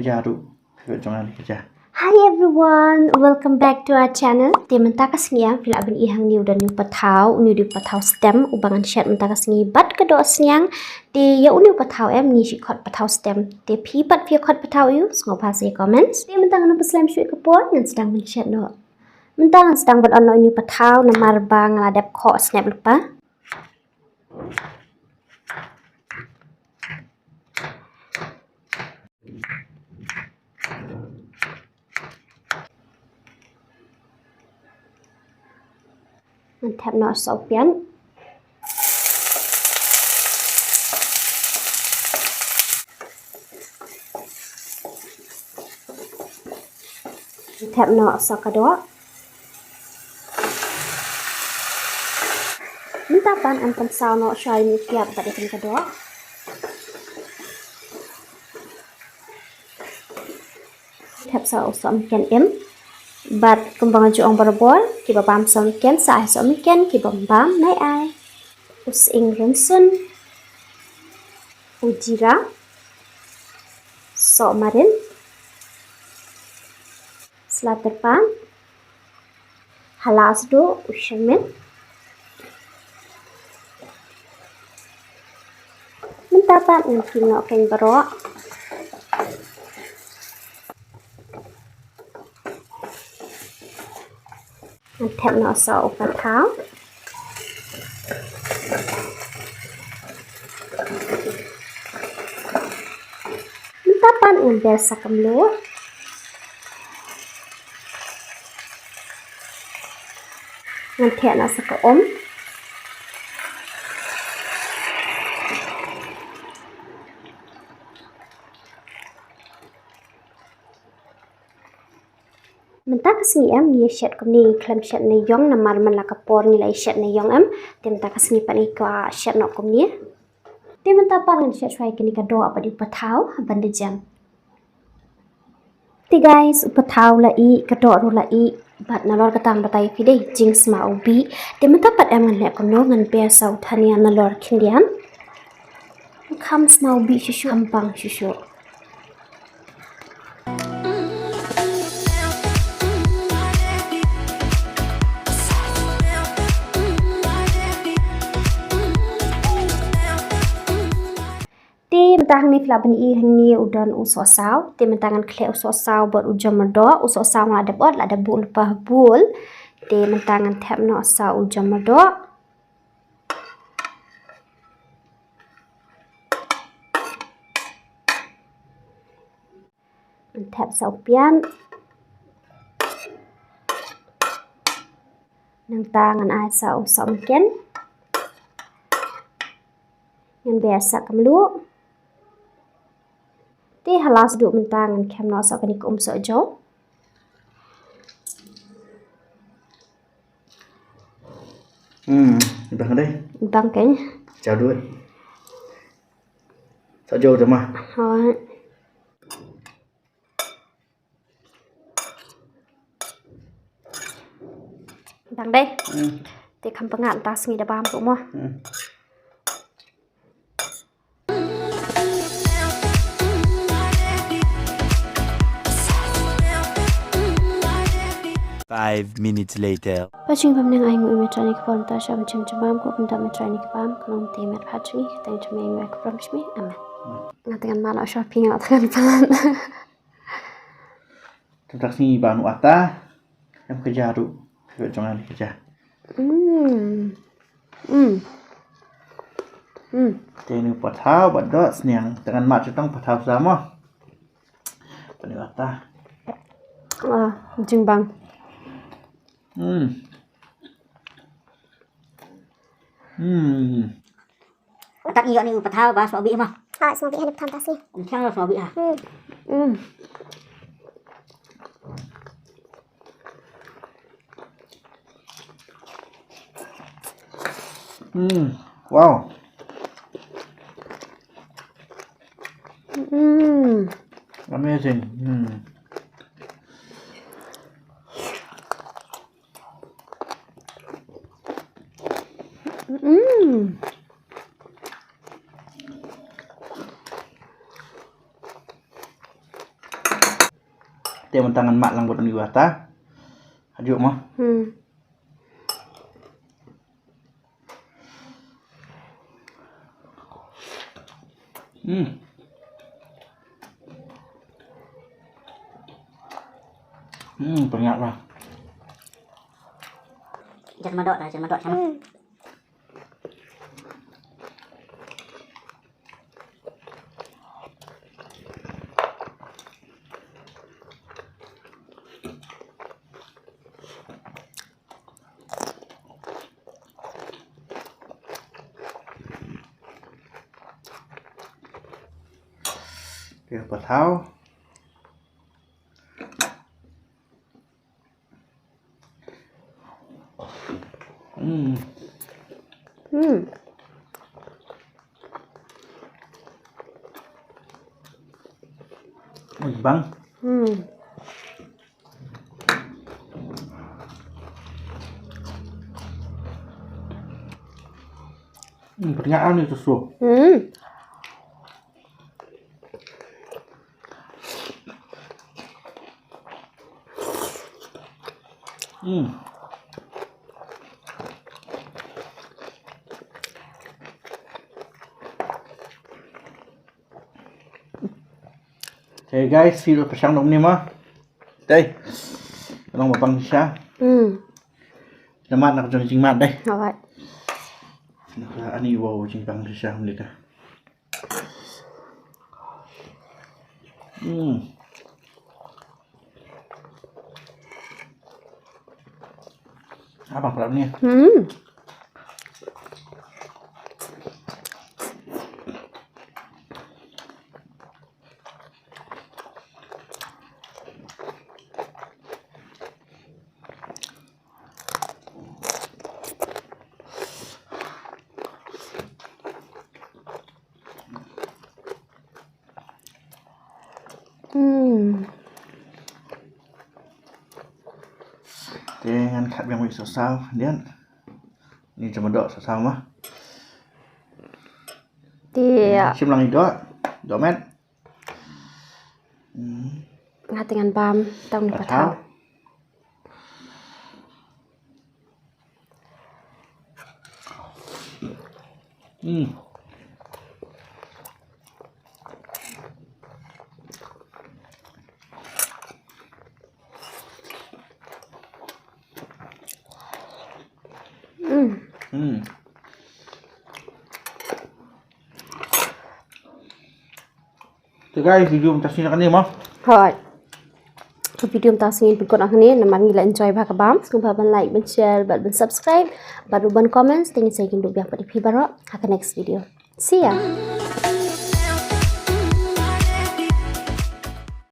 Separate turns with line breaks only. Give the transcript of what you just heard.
kerja tu. Jangan kerja.
Hi everyone, welcome back to our channel. Te mentaka sniang pila bin ihang ni udan ni Pathaw, ni di Pathaw stem ubangan Shet mentaka sni bat kedo sniang te ya uni Pathaw em ni si Khot Pathaw stem. Te pi bat pi Khot Pathaw you ngau pas e comments. Te mentang na paslam shui kapor ngan sedang men Shet no. Mentang sedang bat ono ni Pathaw na marbang ladap Khot snap lupa. Mantap no sopian. Mantap no sakado. Mentapan an pensau no syai ni tiap pada kan kado. Mantap sau som ken em. Bat kembang juang berbol, kiba bam som ken sai som ken kiba bam nai ai. Using rinsun, ujira, so marin, selat depan, halas do ushamin. Mentapat mungkin no ken berok. Mantap no so Pathaw. Mentapan ngambil sakam lu. Mantap no sakam Mentaka sini em ni Shet kumni klem Shet na yong na mar man la kapor ni lai Shet na yong em tem mentaka sini pa ni ka Shet no kumni tem mentapa ngan Shet swai kini ka do apa di Pathaw bande jam ti guys Pathaw la I ka do ru la I bat na lor katang batai fide jing sma ubi tem mentapa em ngan le Kumno ngan pe sau thania na lor khindian kham sma ubi shushu ampang shushu. Mentang ni flaban I hang ni udan uso saw te mentangan kle uso saw bot ujam merdo uso saw ada bot ada bul pah bul te mentangan tap no saw ujam merdo tap saw pian nang tangan ai saw saw mungkin yang biasa kamlu ti halas du mentangan kem no so kani kum so jo
Bang đây
bang keng
chào đuôi sao vô rồi mà
thôi bang đây ti kham pangan tas ngi da bam ko mo
Five minutes later.
Paching pam nang ai ngui metrani ka pon ta sha bachim chamam ko pun ta metrani ka pam klong te met paching tang chameng wa ka pram shmi amen ngatangan mala shopping ngatangan palan
tak sini banu ata em kerja tu jangan kerja te ni Pathaw bat do sniang dengan mat tu tang Pathaw sama banu ata
jing bang
tak iya ni Pathaw ba so bi ma
so bi hanap tantas ni
chang so bi ha
wow amazing Dia tangan mak lang buat ni wata. Hajuk mah. Pengat lah.
Jangan madok dah, jangan madok sama.
Dia Pathaw. Bang. Pernyataan itu susu. Hey guys, video pasang nom ni mah. Đây. Long một băng xa. Nó mát nó cho chinh mát đây.
Alright.
Nó ăn đi vào chinh băng xa không được à. Apa pula ni? Dengan kat yang wik sosau dia ni cuma dok sosau mah.
Dia
Shillong ni dok met.
ngat dengan bam tong ni Pathaw.
Tu guys, video macam sini kan ni mah.
Rồi. Video ta xin berikut ni nama ni enjoy bhaka bam. Semoga ban like, ban share, ban subscribe, ban comments. Tengok saya hidup yang pada pibarak. Akan next video. See ya.